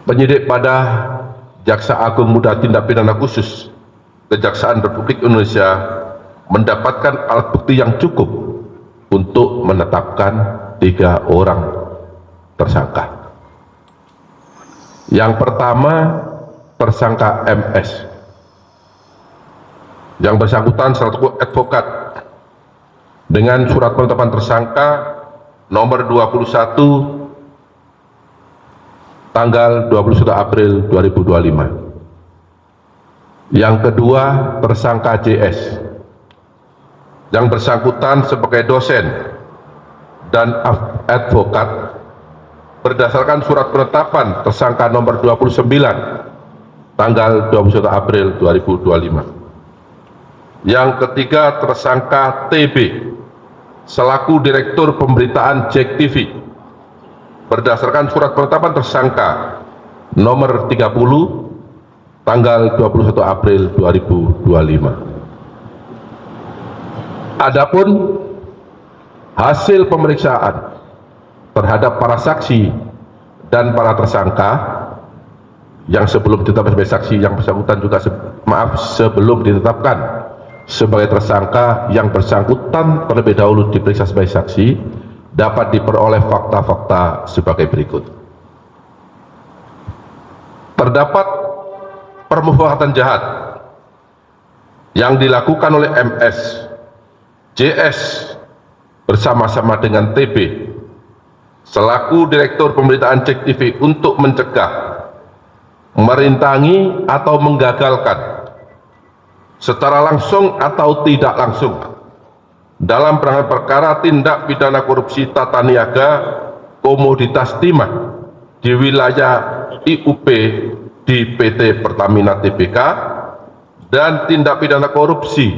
Penyidik pada Jaksa Agung Muda Tindak Pidana Khusus Kejaksaan Republik Indonesia mendapatkan alat bukti yang cukup untuk menetapkan 3 orang tersangka. Yang pertama, tersangka MS. Yang bersangkutan selaku advokat dengan surat penetapan tersangka nomor 21 tanggal 21 April 2025. Yang kedua, tersangka JS. Yang bersangkutan sebagai dosen dan advokat berdasarkan surat penetapan tersangka nomor 29 tanggal 21 April 2025. Yang ketiga, tersangka TB selaku Direktur Pemberitaan JEK TV berdasarkan surat penetapan tersangka nomor 30 tanggal 21 April 2025. Adapun hasil pemeriksaan terhadap para saksi dan para tersangka yang sebelum ditetapkan sebagai saksi, yang bersangkutan juga sebelum ditetapkan sebagai tersangka, yang bersangkutan terlebih dahulu diperiksa sebagai saksi, dapat diperoleh fakta-fakta sebagai berikut. Terdapat permufakatan jahat yang dilakukan oleh MS, JS bersama-sama dengan TB selaku Direktur Pemberitaan JEK TV untuk mencegah, merintangi atau menggagalkan secara langsung atau tidak langsung dalam penanganan perkara tindak pidana korupsi tata niaga komoditas timah di wilayah IUP di PT Pertamina Tbk dan tindak pidana korupsi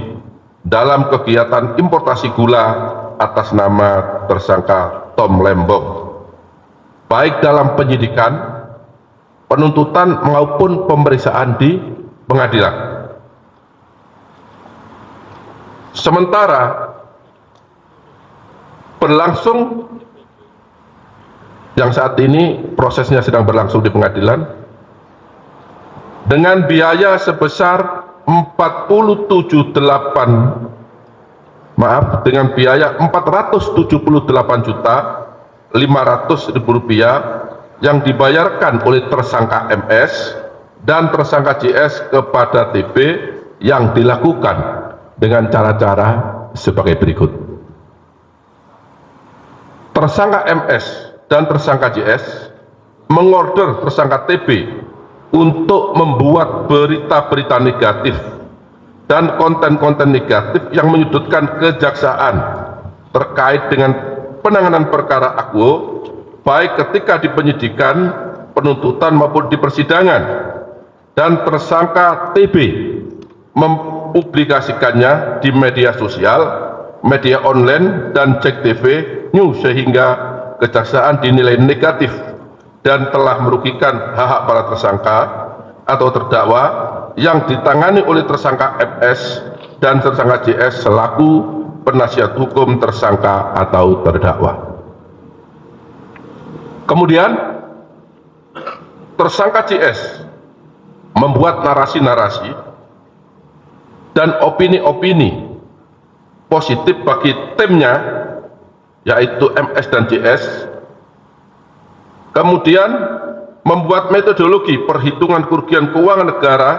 dalam kegiatan importasi gula atas nama tersangka Tom Lembong, baik dalam penyidikan, penuntutan maupun pemeriksaan di pengadilan. Sementara berlangsung yang saat ini prosesnya sedang berlangsung di pengadilan dengan biaya sebesar dengan biaya 478.500.000 rupiah yang dibayarkan oleh tersangka MS dan tersangka JS kepada TB yang dilakukan dengan cara-cara sebagai berikut. Tersangka MS dan tersangka JS mengorder tersangka TB untuk membuat berita-berita negatif dan konten-konten negatif yang menyudutkan kejaksaan terkait dengan penanganan perkara Akwo, baik ketika di penyidikan, penuntutan maupun di persidangan, dan tersangka TB mempublikasikannya di media sosial, media online, dan JEK TV News sehingga kejaksaan dinilai negatif dan telah merugikan hak-hak para tersangka atau terdakwa yang ditangani oleh tersangka MS dan tersangka JS selaku penasihat hukum tersangka atau terdakwa. Kemudian tersangka JS membuat narasi-narasi dan opini-opini positif bagi timnya, yaitu MS dan JS, kemudian membuat metodologi perhitungan kerugian keuangan negara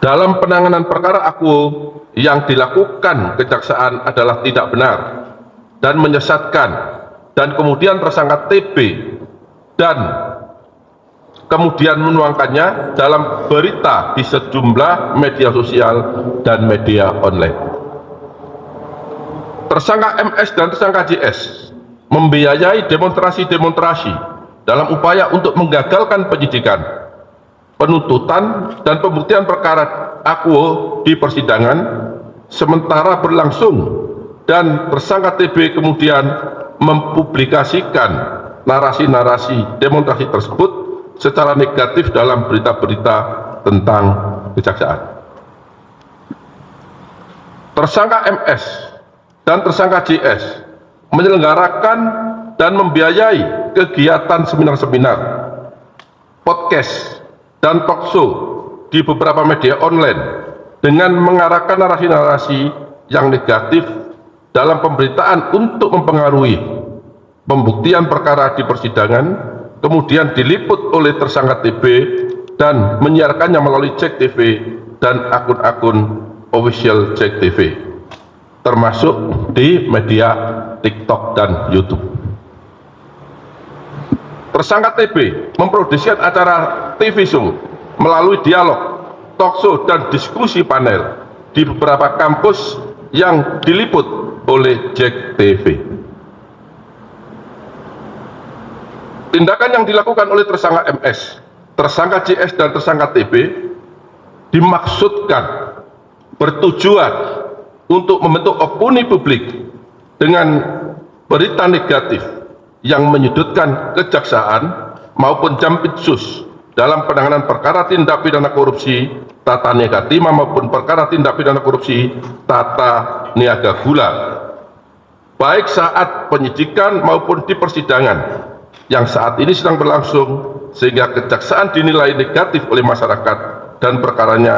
dalam penanganan perkara Akwo yang dilakukan kejaksaan adalah tidak benar dan menyesatkan, dan kemudian tersangka TB dan kemudian menuangkannya dalam berita di sejumlah media sosial dan media online. Tersangka MS dan tersangka JS membiayai demonstrasi-demonstrasi dalam upaya untuk menggagalkan penyidikan, penuntutan, dan pembuktian perkara Akwo di persidangan sementara berlangsung, dan tersangka TB kemudian mempublikasikan narasi-narasi demonstrasi tersebut secara negatif dalam berita-berita tentang kejaksaan. Tersangka MS dan tersangka JS menyelenggarakan dan membiayai kegiatan seminar-seminar, podcast, dan talkshow di beberapa media online dengan mengarahkan narasi-narasi yang negatif dalam pemberitaan untuk mempengaruhi pembuktian perkara di persidangan, kemudian diliput oleh tersangka TB dan menyiarkannya melalui JEK TV dan akun-akun official JEK TV, termasuk di media TikTok dan YouTube. Tersangka TB memproduksi acara TV show melalui dialog, talkshow, dan diskusi panel di beberapa kampus yang diliput oleh JEK TV. Tindakan yang dilakukan oleh tersangka MS, tersangka JS, dan tersangka TB dimaksudkan bertujuan untuk membentuk opini publik dengan berita negatif yang menyudutkan kejaksaan maupun Jampitsus dalam penanganan perkara tindak pidana korupsi tata niaga timah maupun perkara tindak pidana korupsi tata niaga gula, baik saat penyidikan maupun di persidangan yang saat ini sedang berlangsung, sehingga kejaksaan dinilai negatif oleh masyarakat dan perkaranya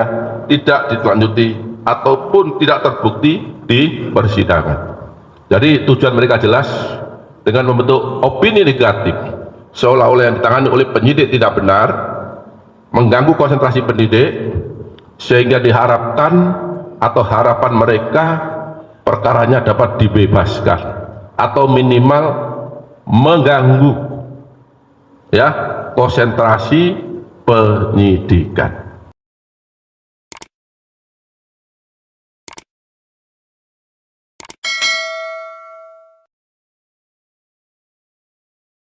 tidak ditindaklanjuti ataupun tidak terbukti di persidangan. Jadi tujuan mereka jelas, dengan membentuk opini negatif seolah-olah yang ditangani oleh penyidik tidak benar, mengganggu konsentrasi penyidik, sehingga diharapkan atau harapan mereka perkaranya dapat dibebaskan atau minimal mengganggu konsentrasi penyidikan.